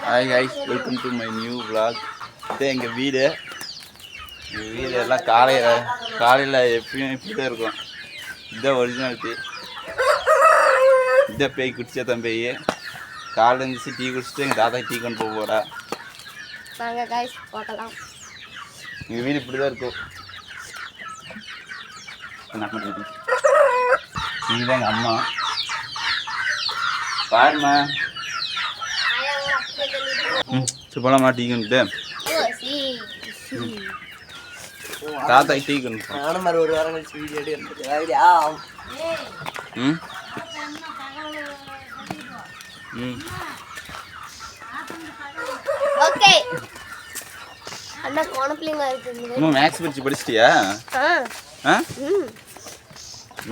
Hi guys, welcome to my new vlog. இது எங்கள் வீடு. எங்கள் வீடு எல்லாம் காலையில் எப்பயும் இப்படி தான் இருக்கும். இதுதான் ஒரிஜினாலிட்டி. இதான் பேய் குடிச்சா தான் பேய். காலையில் இருந்துச்சு டீ குடிச்சிட்டு எங்கள் தாத்தா டீ கொண்டு போக போகிறா. வாங்க guys பார்க்கலாம். எங்கள் வீடு இப்படி தான் இருக்கும். என்ன பண்ணுறது? இங்கே தான் எங்கள் அம்மா. பாருமா. போலாமா டீ கொண்டு தாத்தா டீ கொண்டு நானும் மாதிரி ஒரு வாரம் கழிச்சு வீடியோ எடுத்து ஓகே அண்ணா கோணப்ளிங்கா இருக்கு. மேக்ஸ் பற்றி படிச்சிட்டியா?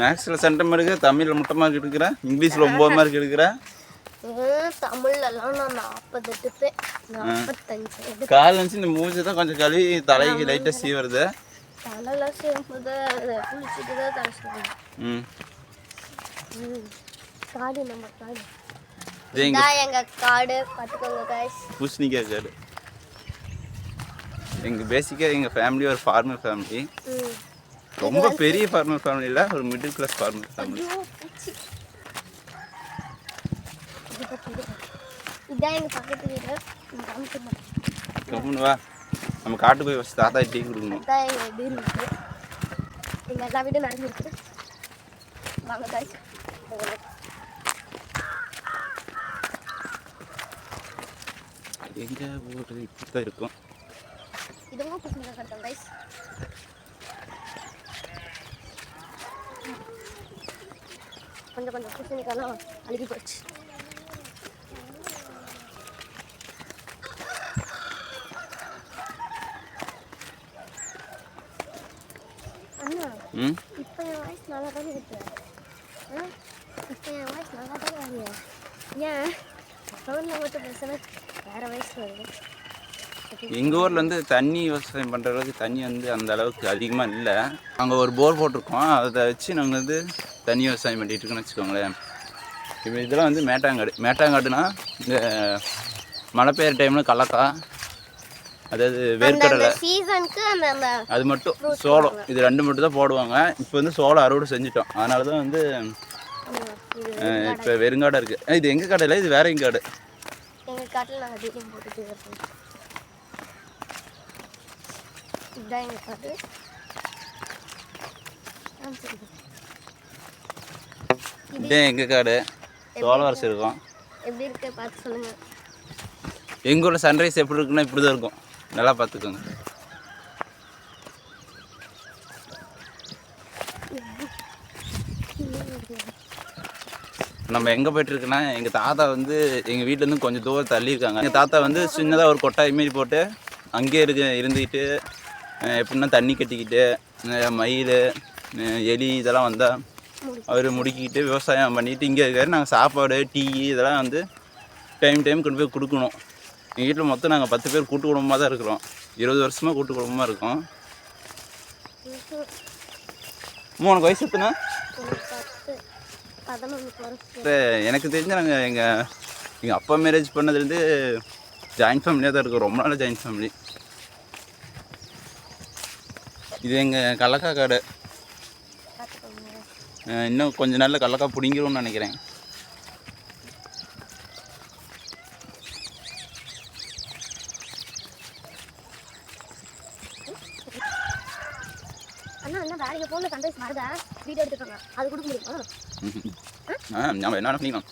மேக்ஸில் சென்டம் எடுக்க, தமிழில் முட்டை மார்க் எடுக்கிற, இங்கிலீஷில் 9 மார்க் எடுக்கிற. தமிழ்லாம் நான் 48 45. கால் நினச்சி இந்த மூஞ்சி தான் கொஞ்சம் கழுவி தலைக்கு லைட்டாக சீவுறது. தலைலாம் சீவும்போது குளிச்சுட்டு தான் தலை சீவுறேன். காடு நம்ம காடு இதான் எங்கள் காடு பார்த்துக்கோங்க கைஸ். பூசணிக்காய் காடு. எங்கள் பேசிக்காக எங்கள் ஃபேமிலி ஒரு ஃபார்மர் ஃபேமிலி. ரொம்ப பெரிய ஃபார்மர் ஃபேமிலி இல்லை, ஒரு மிடில் கிளாஸ் ஃபார்மர் ஃபேமிலி. இதான் எங்கள் பக்கத்து வீடு. கம்முன்னு வா, நம்ம காட்டு போய் வச்சு தாத்தா டீ கொடுக்கணும். இதான் எங்கள் வீடு இருக்குது. எங்கள் எல்லா வீடும் நடந்துருக்கு. வாங்க காய்ச்சி எங்கள் ஊர் இப்படி தான் இருக்கும். இதுவும் பூசணிக்காய் கட்டோம் கைஸ். கொஞ்சம் கொஞ்சம் பூசணிக்காய்லாம் அழுகி போச்சு. அண்ணா இப்போ என் வாய்ஸ் நல்லா தானே இருக்கு. இப்போ என் வாய்ஸ் நல்லா தானே வருது. ஏன் ஃபோனில் மட்டும் பேசுனா வேறு வாய்ஸ் வருது? எங்கள் ஊரில் வந்து தண்ணி விவசாயம் பண்ணுற அளவுக்கு தண்ணி வந்து அந்த அளவுக்கு அதிகமாக இல்லை. அங்கே ஒரு போர் போட்டிருக்கோம், அதை வச்சு நாங்கள் வந்து தண்ணி விவசாயம் பண்ணிகிட்டு இருக்கோன்னு வச்சுக்கோங்களேன். இப்போ இதெல்லாம் வந்து மேட்டாங்காடுனா இந்த மழை பெய்கிற டைமில் கடலக்காய், அதாவது வேர்க்கடலை சீசனுக்கு அது மட்டும், சோளம், இது 2 மட்டும் தான் போடுவாங்க. இப்போ வந்து சோளம் அறுவடை செஞ்சுட்டோம், அதனால தான் வந்து இப்போ வெறுங்காடாக இருக்குது. இது எங்கள் காடு இல்லை, இது வேற எங்கள் காடு. எங்கள் காட்டில் நாங்கள் டீலிங் போட்டுட்டு இருக்கோம். இதுதான் எங்கள் காடு. இதுதான் எங்கள் காடு. சோளம் வரிசை இருக்கும். எப்படி இருக்கு பார்த்து சொல்லுங்கள். எங்கள் ஊரில் சன்ரைஸ் எப்படி இருக்குன்னா இப்படி தான் இருக்கும். நல்லா பார்த்துக்கோங்க. நம்ம எங்கே போய்ட்டுருக்குன்னா, எங்கள் தாத்தா வந்து எங்கள் வீட்டிலேருந்து கொஞ்சம் தூரம் தள்ளியிருக்காங்க. எங்கள் தாத்தா வந்து சின்னதாக ஒரு கொட்டாய் மாரி போட்டு அங்கேயே இருந்துக்கிட்டு எப்படின்னா தண்ணி கட்டிக்கிட்டு மயில் எலி இதெல்லாம் வந்தால் அவர் முடுக்கிக்கிட்டு விவசாயம் பண்ணிக்கிட்டு இங்கே இருக்காரு. நாங்கள் சாப்பாடு டீ இதெல்லாம் வந்து டைம் கொண்டு போய் கொடுக்கணும். எங்கள் வீட்டில் மொத்தம் நாங்கள் 10 பேர் கூட்டு குடும்பமாக தான் இருக்கிறோம். 20 வருஷமாக கூட்டு குடும்பமாக இருக்கோம். 3 வயசு எத்தனை? எனக்கு தெரிஞ்சு நாங்கள் எங்கள் அப்பா மேரேஜ் பண்ணதுலேருந்து ஜாயின்ட் ஃபேமிலியாக தான் இருக்கோம். ரொம்ப நாள் ஜாயின்ட் ஃபேமிலி. இது எங்கள் கடலக்காய் காடு. இன்னும் கொஞ்ச நாளில் கடலக்காய் பிடிங்கிரும்னு நினைக்கிறேன். அண்ணா அண்ணா வேலைக்கு போன சண்டைஸ் வருதா? வீடியோ எடுத்துக்கோங்க, அது கொடுக்க முடியுமா? நம்ம என்ன பண்ணிக்கலாம்.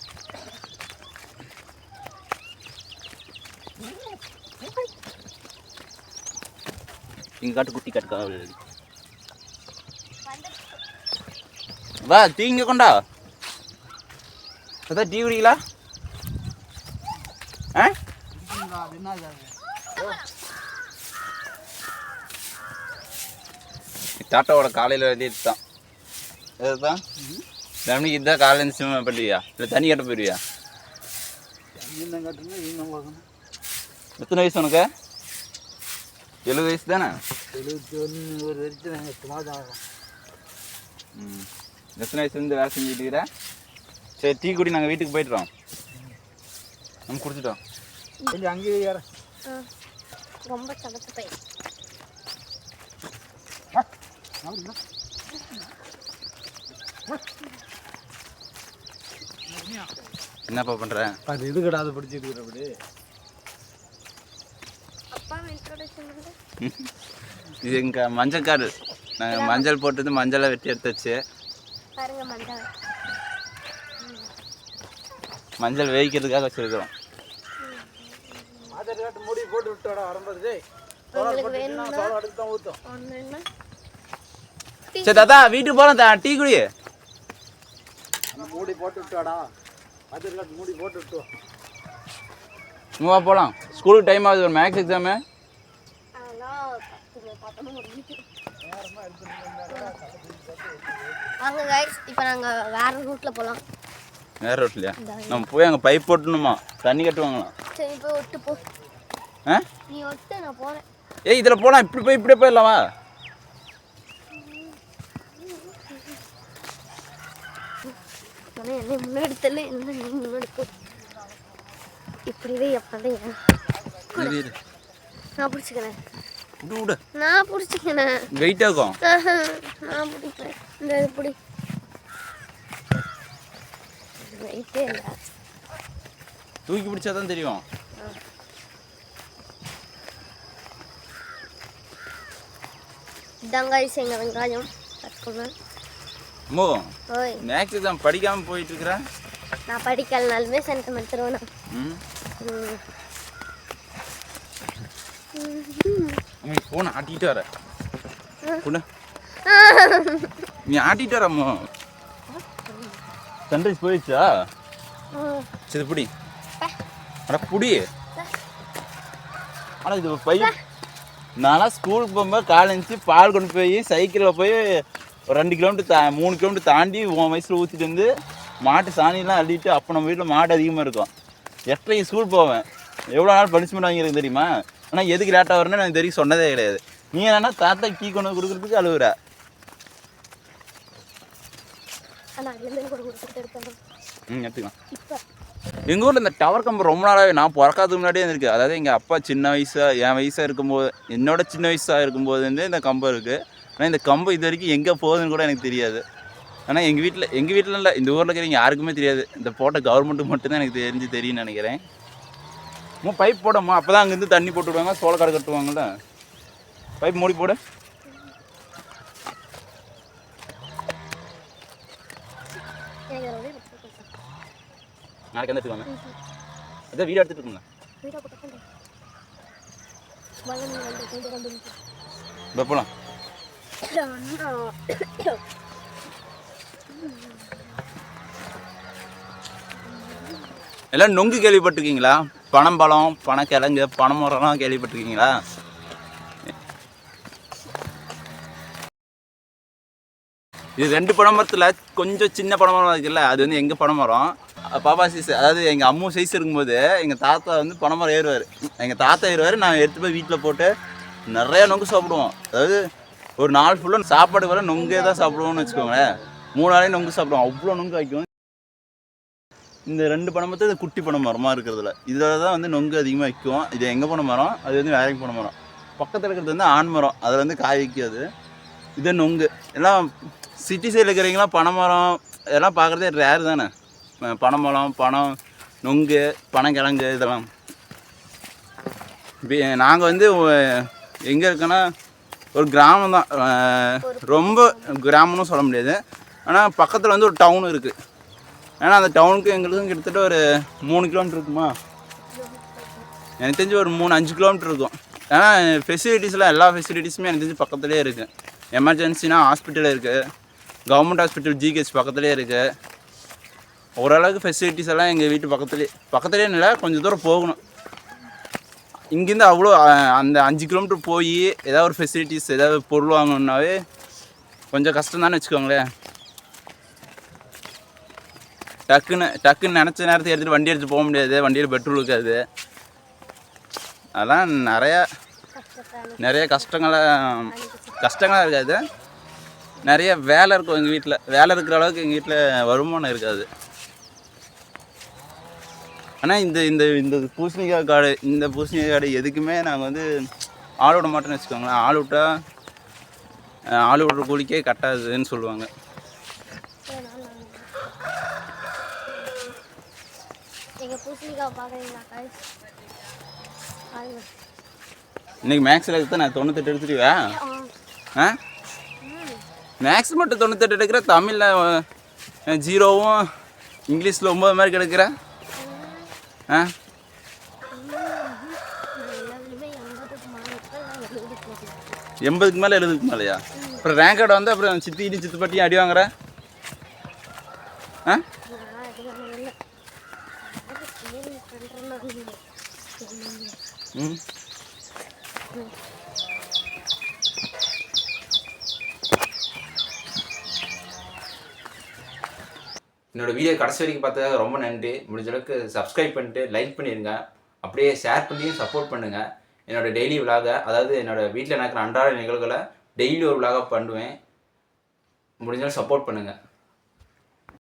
எங்கள் காட்டு குட்டி காட்டுக்கா வா டீங்க கொண்டா. அதான் டீ குடிங்களா? தாட்டாவோட காலையில் எழுதிட்டு தான் அதுதான் ஃபேமிலிக்கு இதுதான் காலையில் இருந்து பண்ணுவியா இல்லை தண்ணி கட்ட போயிடுவியா? எத்தனை வயசு உனக்கு? 70 வயசு தானே? 71 வயசு. எத்தனை வயசுலேருந்து வேலை செஞ்சுட்டு இருக்கிற? சரி டீ குடி, நாங்கள் வீட்டுக்கு போய்ட்டுறோம். நம்ம குடிச்சிட்டோம். கொஞ்சம் அங்கேயே ஏற. ரொம்ப சமத்து பையன். என்னப்பா பண்ணுறேன்? அது இது கிடாது பிடிச்சிட்டு இருக்கிறபடி. அப்பா இன்ட்ரோடக்ஷன் பண்ணு. இது எங்கள் மஞ்சள் காடு. நாங்கள் மஞ்சள் போட்டது மஞ்சளை வெட்டி எடுத்துச்சு. பாருங்க மஞ்சள். மஞ்சள் வேவிக்கிறதுக்காக வச்சுருக்கிறோம். ஆதார் கார்டு மூடி போட்டு விட்டோட வரும்போது உங்களுக்கு வேணும்னா அடுத்து தான் ஊற்றும். ஒன்றுன்னா சரி தாத்தா வீட்டுக்கு போகலாம். டீ குடி. மூடி போட்டு விட்டோடா. ஆதார் கார்டு மூடி போட்டு விட்டு. மூவா போகலாம். ஸ்கூலுக்கு டைம் ஆகுது. ஒரு மேக்ஸ் எக்ஸாமு. வாங்க கைஸ், இப்போ நாங்கள் வேற ரூட்ல போகலாம். வேற ரோட்லையா? நம்ம போய் அங்கே பைப் போட்டணுமா? தண்ணி கட்டுவாங்களாம். சரி போய் ஒட்டு போ. ஆ நீ ஒட்டு, நான் போகிறேன். ஏய் இதில் போகலாம். இப்படி போய் இப்படியே போயிடலாமா? ஆனால் என்னை முன்னாடி தள்ளு, இல்லை நீ முன்னாடி போ. இப்படிவே எப்படிங்க நான் பிடிச்சிக்கிறேன். விடு நான் பிடிச்சிக்கிறேன். வெயிட் ஆகும். நான் பிடிக்கிறேன். இந்த இது பிடி. வெயிட்டே இல்லை. தூக்கி பிடிச்சா தான் தெரியும். இதாங்க எங்கள் வெங்காயம் கற்றுக்கோங்க. அம்மோ ஓய், மேக்ஸ் எக்ஸாம் படிக்காமல் போயிட்டு இருக்கிறேன். நான் படிக்கலனாலுமே சென்டிமெண்ட் தருவேன். ஃபோன் ஆட்டிட்டு வர பொண்ணு. நீ ஆட்டிட்டு வர அம்மா. சன்ரைஸ் போயிடுச்சா? சரி புடி. அட புடி. ஆனால் இது பையன் நான்லாம் ஸ்கூலுக்கு போகும்போது காலேஜ் பால் கொண்டு போய் சைக்கிளில் போய் ஒரு 2 கிலோமீட்டர் 3 கிலோமீட்டர் தாண்டி உன் வயசில் ஊற்றிட்டு வந்து மாட்டு சாணியெல்லாம் அள்ளிட்டு அப்போ நம்ம வீட்டில் மாடு அதிகமாக இருக்கும். 8:30 ஸ்கூல் போவேன். எவ்வளோ நாள் பனிஷ்மெண்ட் வாங்கியிருக்கு தெரியுமா? ஆனால் எதுக்கு லேட்டாக வரணும்னு எனக்கு தெரியும் சொன்னதே கிடையாது. நீ என்னன்னா தாத்தா டீ கொண்டு வந்து கொடுக்குறதுக்கு அழுகுற. எடுத்துக்கலாம். எங்கள் ஊரில் இந்த டவர் கம்பம் ரொம்ப நாளாகவே நான் பிறக்காதுக்கு முன்னாடியே இருக்குது. அதாவது எங்கள் அப்பா சின்ன வயசாக என் வயசாக இருக்கும்போது, என்னோட சின்ன வயசாக இருக்கும்போதுலேருந்தே இந்த கம்பம் இருக்குது. ஆனால் இந்த கம்பம் இது வரைக்கும் எங்கே போகுதுன்னு கூட எனக்கு தெரியாது. ஆனால் எங்கள் வீட்டில் இல்லை, இந்த ஊரில் இருக்கிறவங்க யாருக்குமே தெரியாது. இந்த போட்ட கவர்மெண்ட்டுக்கு மட்டும்தான் எனக்கு தெரியும்னு நினைக்கிறேன். பைப் போடம்மா, அப்போ தான் அங்கேருந்து தண்ணி போட்டு விடுவாங்க. சோளக்காடு கட்டுவாங்கள்ல, பைப் மூடி போடு. நாளைக்கு வந்து எடுத்துக்கோங்க. அதான் வீடியோ எடுத்துட்டு இருக்கோங்க. போகலாம். எல்லாம் நொங்கு கேள்விப்பட்டிருக்கீங்களா? பனம்பழம், பனக்கிழங்கு, பனைமரம்லாம் கேள்விப்பட்டிருக்கீங்களா? இது 2 பனைமரத்தில் கொஞ்சம் சின்ன பனைமரம் இருக்குல்ல, அது வந்து எங்கள் பனைமரம். பாப்பா சைஸ், அதாவது எங்கள் அம்மு சைஸ் இருக்கும்போது எங்கள் தாத்தா வந்து பனைமரம் ஏறுவார். எங்கள் தாத்தா ஏறுவார், நான் எடுத்து போய் வீட்டில் போட்டு நிறையா நொங்கு சாப்பிடுவோம். அதாவது ஒரு நாள் ஃபுல்லாக சாப்பாடு வர நொங்கே தான் சாப்பிடுவோம்னு வச்சுக்கோங்களேன். 3 நாளையும் நொங்கு சாப்பிடுவோம். அவ்வளோ நொங்கு வைக்கும். இந்த 2 பனைமரத்தை இது குட்டி பனை மரமாக இருக்கிறதுல இதில் தான் வந்து நொங்கு அதிகமாக வைக்கும். இது எங்கள் பனை மரம், அது வந்து வேலைக்கு பனை மரம். பக்கத்தில் இருக்கிறது வந்து ஆண் மரம், அதில் வந்து காய் வைக்காது. இது நொங்கு. எல்லாம் சிட்டி சைடில் இருக்கிறவங்களாம் பனைமரம் இதெல்லாம் பார்க்குறதே ரேர் தானே. பனைமரம், பனம், நொங்கு, பனங்கிழங்கு இதெல்லாம். நாங்கள் வந்து எங்கே இருக்கோன்னா ஒரு கிராமம் தான். ரொம்ப கிராமம்னு சொல்ல முடியாது. ஆனால் பக்கத்தில் வந்து ஒரு டவுன் இருக்குது. ஏன்னா அந்த டவுனுக்கு எங்களுக்கும் கிட்டத்தட்ட ஒரு 3 கிலோமீட்டர் இருக்குமா, எனக்கு தெரிஞ்சு ஒரு 3-5 கிலோமீட்டர் இருக்கும். ஏன்னா ஃபெசிலிட்டிஸ்லாம் எல்லா ஃபெசிலிட்டிஸுமே எனக்கு தெரிஞ்சு பக்கத்துலேயே இருக்குது. எமர்ஜென்சினா ஹாஸ்பிட்டல் இருக்குது, கவர்மெண்ட் ஹாஸ்பிட்டல் ஜிஹெச் பக்கத்துலேயே இருக்குது. ஓரளவுக்கு ஃபெசிலிட்டிஸ் எல்லாம் எங்கள் வீட்டு பக்கத்துலேயே இல்லை, கொஞ்சம் தூரம் போகணும். இங்கேருந்து அவ்வளோ அந்த 5 கிலோமீட்டர் போய் ஏதாவது ஒரு ஃபெசிலிட்டிஸ் ஏதாவது பொருள் வாங்கணுன்னாவே கொஞ்சம் கஷ்டம் தானே வச்சுக்கோங்களேன். டக்குன்னு நினச்ச நேரத்தை எடுத்துகிட்டு வண்டி எடுத்துகிட்டு போக முடியாது, வண்டியில் பெட்ரோல் இருக்காது. அதெல்லாம் நிறைய கஷ்டங்களாக இருக்காது. நிறைய வேலை இருக்கும் எங்கள் வீட்டில். வேலை இருக்கிற அளவுக்கு எங்கள் வீட்டில் வருமானம் இருக்காது. ஆனால் இந்த இந்த இந்த பூசணிக்காய் காடு எதுக்குமே நாங்கள் வந்து ஆள் விட மாட்டோம்னு வச்சுக்கோங்களேன். ஆள் விடுற கூலிக்கே கட்டாதுன்னு சொல்லுவாங்க. எங்கள் பூசணிக்காய் பார்க்குறீங்களா காய்ஸ்? இன்னைக்கு மேக்ஸில் எடுத்து நான் 98 எடுத்துருவேன். ஆ மேக்ஸ் மட்டும் 98 எடுக்கிற, தமிழில் 0வும் இங்கிலீஷில் 9 மார்க் எடுக்கிற. ஆ 80க்கு மேலே 70க்கு மேலேயா? அப்புறம் ரேங்க் கார்டு வந்து அப்புறம் சித்திக்கிட்டு சித்துப்பாட்டியும் அடி வாங்குற. ஆ ம் என்னோட வீடியோ கடைசி வரைக்கும் பார்த்ததுக்காக ரொம்ப நன்றி. முடிஞ்ச அளவுக்கு சப்ஸ்கிரைப் பண்ணிட்டு லைக் பண்ணிடுங்க. அப்படியே ஷேர் பண்ணி சப்போர்ட் பண்ணுங்கள். என்னோட டெய்லி விலாக, அதாவது என்னோட வீட்டில் நடக்கிற அன்றாட நிகழ்வுகளை டெய்லி ஒரு விலாக பண்ணுவேன். முடிஞ்சாலும் சப்போர்ட் பண்ணுங்கள்.